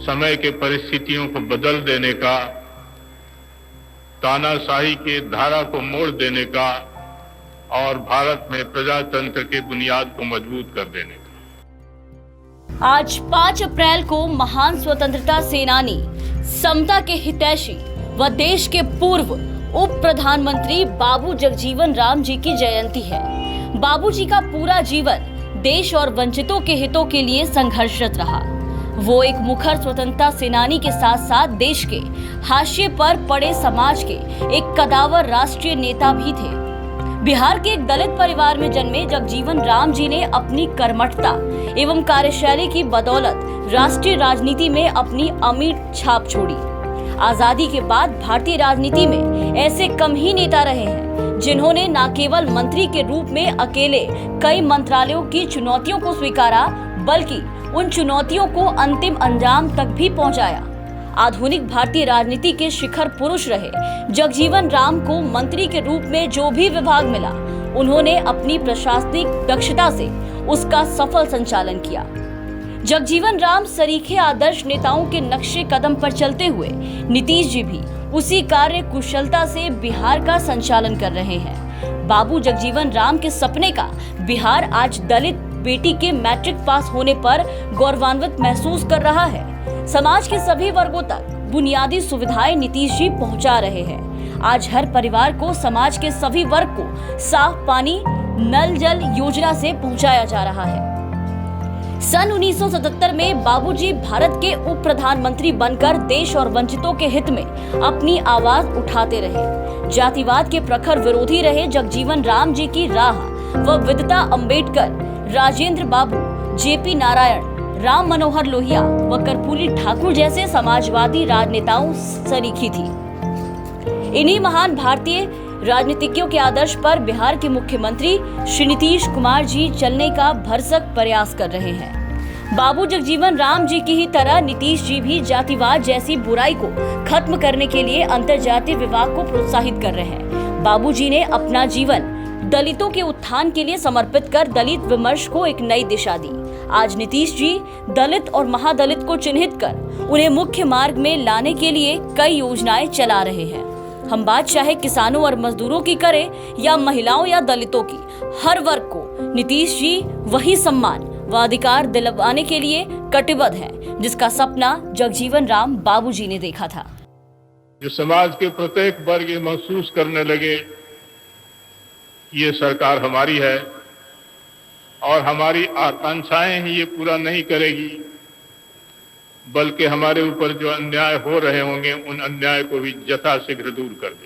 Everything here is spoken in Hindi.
समय के परिस्थितियों को बदल देने का, तानाशाही के धारा को मोड़ देने का और भारत में प्रजातंत्र के बुनियाद को मजबूत कर देने का। आज 5 अप्रैल को महान स्वतंत्रता सेनानी, समता के हितैषी व देश के पूर्व उप प्रधानमंत्री बाबू जगजीवन राम जी की जयंती है। बाबू जी का पूरा जीवन देश और वंचितों के हितों के लिए संघर्षरत रहा। वो एक मुखर स्वतंत्रता सेनानी के साथ साथ देश के हाशिए पर पड़े समाज के एक कदावर राष्ट्रीय नेता भी थे। बिहार के एक दलित परिवार में जन्मे जगजीवन राम जी ने अपनी कर्मठता एवं कार्यशैली की बदौलत राष्ट्रीय राजनीति में अपनी अमिट छाप छोड़ी। आजादी के बाद भारतीय राजनीति में ऐसे कम ही नेता रहे हैं जिन्होंने न केवल मंत्री के रूप में अकेले कई मंत्रालयों की चुनौतियों को स्वीकारा, बल्कि उन चुनौतियों को अंतिम अंजाम तक भी पहुंचाया। आधुनिक भारतीय राजनीति के शिखर पुरुष रहे जगजीवन राम को मंत्री के रूप में जो भी विभाग मिला, उन्होंने अपनी प्रशासनिक दक्षता से उसका सफल संचालन किया। जगजीवन राम सरीखे आदर्श नेताओं के नक्शे कदम पर चलते हुए नीतीश जी भी उसी कार्य कुशलता से बिहार का संचालन कर रहे हैं। बाबू जगजीवन राम के सपने का बिहार आज दलित बेटी के मैट्रिक पास होने पर गौरवान्वित महसूस कर रहा है। समाज के सभी वर्गों तक बुनियादी सुविधाएं नीतीश जी पहुंचा रहे हैं। आज हर परिवार को समाज के सभी वर्ग को साफ पानी, नल जल योजना से पहुंचाया जा रहा है। सन 1977 में बाबूजी भारत के उप प्रधानमंत्री बनकर देश और वंचितों के हित में अपनी आवाज उठाते रहे। जातिवाद के प्रखर विरोधी रहे जगजीवन राम जी की राह व विद्या अम्बेडकर, राजेंद्र बाबू, जेपी नारायण, राम मनोहर लोहिया व कर्पूरी ठाकुर जैसे समाजवादी राजनेताओं सरीखी थी। इन्हीं महान भारतीय राजनीतिज्ञों के आदर्श पर बिहार के मुख्यमंत्री श्री नीतीश कुमार जी चलने का भरसक प्रयास कर रहे हैं। बाबू जगजीवन राम जी की ही तरह नीतीश जी भी जातिवाद जैसी बुराई को खत्म करने के लिए अंतर्जातीय विवाह को प्रोत्साहित कर रहे हैं। बाबू जी ने अपना जीवन दलितों के उत्थान के लिए समर्पित कर दलित विमर्श को एक नई दिशा दी। आज नीतीश जी दलित और महादलित को चिन्हित कर उन्हें मुख्य मार्ग में लाने के लिए कई योजनाएं चला रहे हैं। हम बात चाहे किसानों और मजदूरों की करें या महिलाओं या दलितों की, हर वर्ग को नीतीश जी वही सम्मान व अधिकार दिलवाने के लिए कटिबद्ध हैं, जिसका सपना जगजीवन राम बाबू जी ने देखा था। जो समाज के प्रत्येक वर्ग ये महसूस करने लगे ये सरकार हमारी है और हमारी आकांक्षाएं ही ये पूरा नहीं करेगी, बल्कि हमारे ऊपर जो अन्याय हो रहे होंगे उन अन्याय को भी यथाशीघ्र दूर कर दें।